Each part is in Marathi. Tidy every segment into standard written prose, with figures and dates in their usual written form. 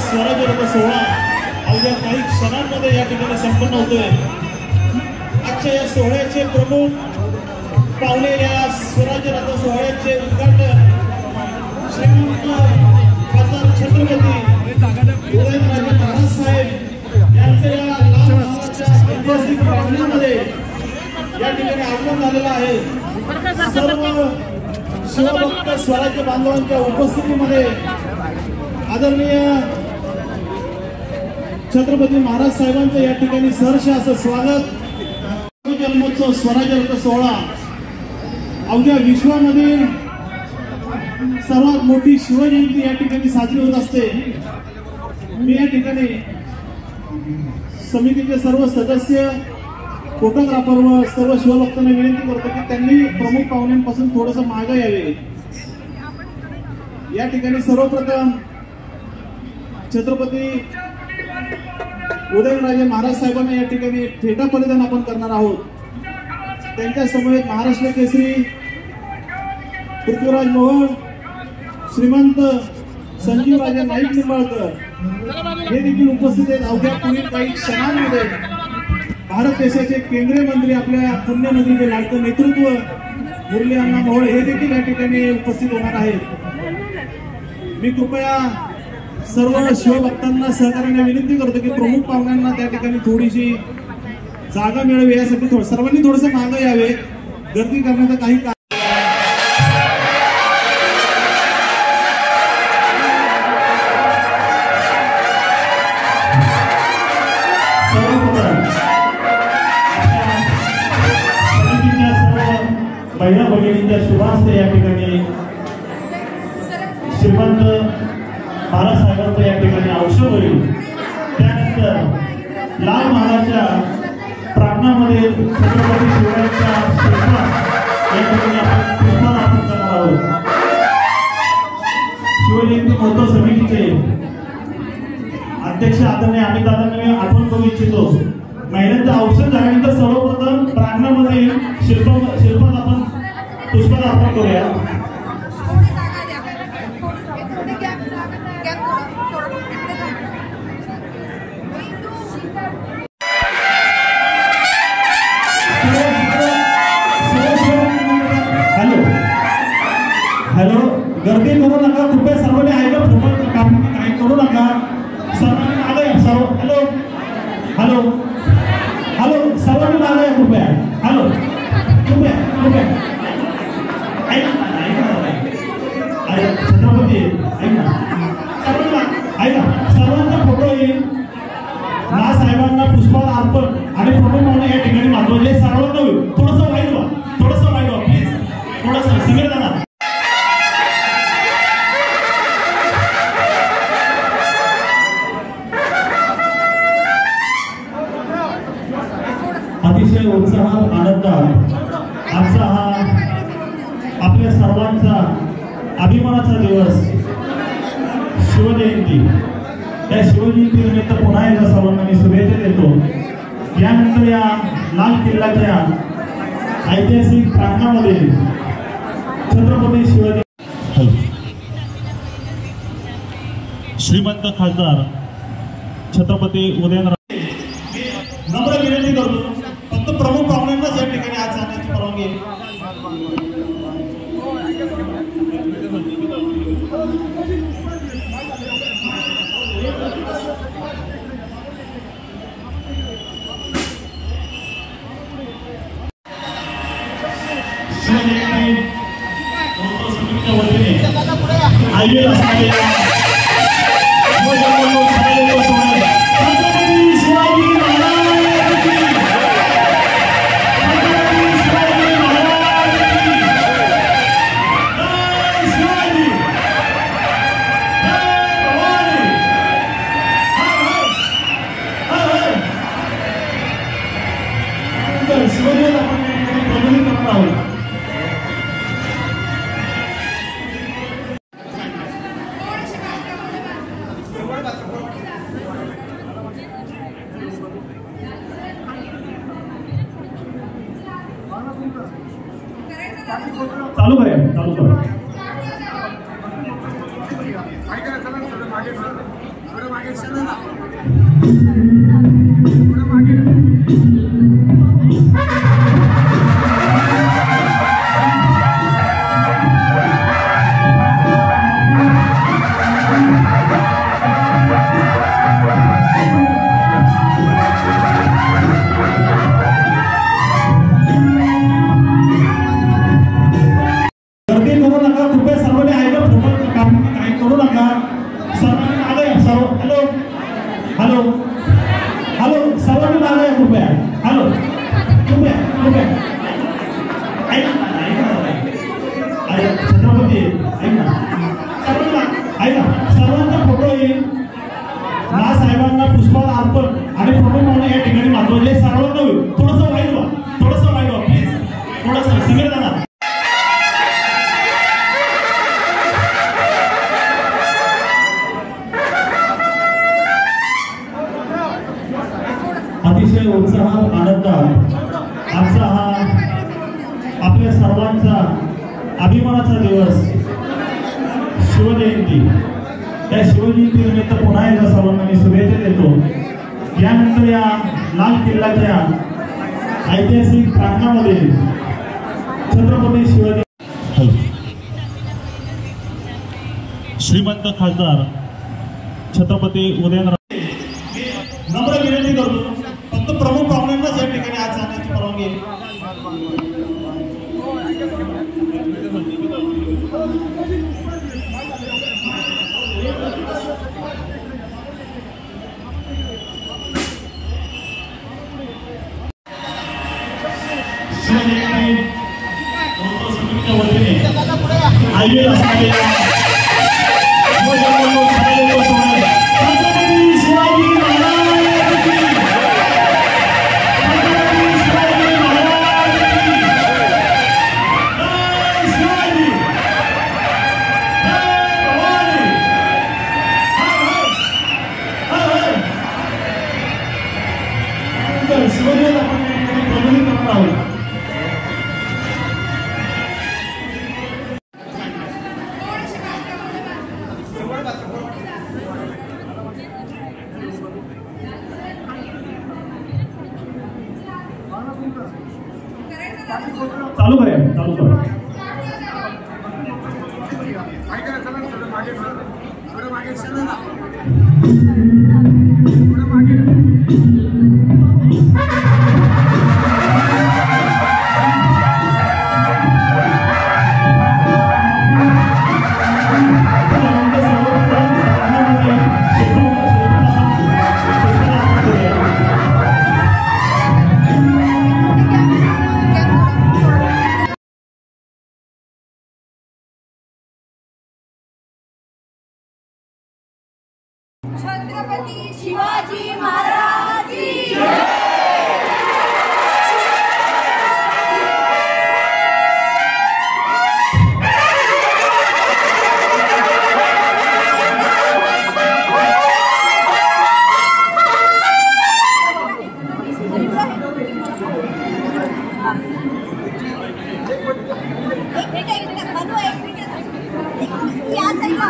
स्वराज्य सोहळा अवघ्या काही क्षणांमध्ये या ठिकाणी संपन्न होतोय। आजच्या या सोहळ्याचे प्रमुख पाहुणे, या स्वराज्य रथ सोहळ्याचे उद्घाटन श्रीमंत खासदार छत्रपती उदयनराजे महाराज साहेब यांच्या या लाल महालाच्या ऐतिहासिक प्रांगणामध्ये या ठिकाणी आगमन झालेलं आहे। सर्व शिवभक्त स्वराज्य बांधवांच्या उपस्थितीमध्ये आदरणीय छत्रपती महाराज साहेबांचं या ठिकाणी सहर्ष असं स्वागत। जन्मोत्सव स्वराज्य रथ सोहळा अवघ्या विश्वामधील सर्वात मोठी शिवजयंती या ठिकाणी साजरी होत असते। मी या ठिकाणी समितीचे सर्व सदस्य, फोटोग्राफर व सर्व शिवभक्तांना विनंती करतो की त्यांनी प्रमुख पाहुण्यांपासून थोडंसं मागे यावे। या ठिकाणी सर्वप्रथम छत्रपती उदयनराजे महाराज साहेबांना या ठिकाणी फेटा परिधान आपण करणार आहोत। त्यांच्या समवेत महाराष्ट्र केसरी पृथ्वीराज मोहोळ, श्रीमंत संजीवराजे नाईक निंबाळकर हे देखील उपस्थित आहेत। अवघ्या पुढील काही क्षणांमध्ये भारत देशाचे केंद्रीय मंत्री, आपल्या पुण्यनगरीचे लाडकं नेतृत्व मुरली अण्णा मोहोळ हे देखील या ठिकाणी उपस्थित होणार आहेत। मी कृपया सर्व शिवभक्तांना सहकार्याने विनंती करतो की प्रमुख पाहुण्यांना त्या ठिकाणी थोडीशी जागा मिळावी यासाठी सर्वांनी थोडंसं मागे यावे। गर्दी करण्याचं काही बहिणा भगिनींच्या शुभास्ते या ठिकाणी श्रीमंत महाराज साहेबांचं या ठिकाणी औषध होईल। त्यानंतर लाल महालाच्या प्रांगणामध्ये छत्रपती शिवरायांच्या शिल्पास या ठिकाणी आपण पुष्पहार करणार आहोत। शिवजयंती महोत्सव समितीचे अध्यक्ष आदरणीय अमित दादांना मी आठवण करू इच्छितो, महिलांचं औषध झाल्यानंतर सर्वप्रथम प्रांगणामध्ये शिल्पास आपण पुष्पहार अर्पण करूया। हॅलो, गर्दी करू नका, कृपया सर्वांनी ऐका, फोटो काही करू नका, सर्वांनी मागे या। हॅलो हॅलो हॅलो, सर्वांनी मागे या कृपया। हॅलो, कृपया कृपया छत्रपती ऐका, सर्वांचा फोटो येईल। साहेबांना पुष्पहार अर्पण आणि फोटो पाहणं या ठिकाणी महत्वाचे सर्वांना होईल। थोडंसं वाईट व्हा प्लीज, थोडंसं समीर दादा। अतिशय उत्साहात, आनंदात आजचा हा आपल्या सर्वांचा अभिमानाचा दिवस शिवजयंती। या शिवजयंती निमित्त पुन्हा एकदा सर्वांना मी शुभेच्छा देतो। यानंतर या लाल किल्ल्याच्या ऐतिहासिक प्रांगणामध्ये छत्रपती शिवाजी श्रीमंत खासदार छत्रपती उदयनराजे नम्र विनंती करतो फक्त प्रमुख पाहुण्यांनाच या ठिकाणी आज जाण्याची परवानगी आहे. आयोजित असणाऱ्या शिवाजी आपण प्रबोधित करणार आहोत. चालू करा चालू करा. हॅलो हॅलो सर्वांनी मागा या कृपया. हॅलो कृपया कृपया छत्रपती ऐका सर्वांचा फोटो येईल. साहेबांना पुष्पहार अर्पण आणि फोटो मागणं या ठिकाणी महत्वाचे. सर्वांना होईल. थोडंसं वाईट व्हा प्लीज. थोडंसं समीर दादा अतिशय उत्साहात आनंदात आजचा हा आपल्या सर्वांचा अभिमानाचा दिवस शिवजयंती. या शिवजयंतीनिमित्त पुन्हा एकदा सर्वांना मी शुभेच्छा देतो. यानंतर या लाल किल्ल्याच्या ऐतिहासिक प्रांगणामध्ये छत्रपती शिवाजी श्रीमंत खासदार छत्रपती उदयनराजे नम्र विनंती करतो फक्त प्रमुख पाहुण्यांनाच या ठिकाणी आज जाण्याची परवानगी आहे. आयोजित असणाऱ्या शिवाजी आपण प्रबोधित करणार आहोत. चालू करा चालू करा. छत्रपती शिवाजी महाराज की जय. या साईडला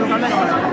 काढला का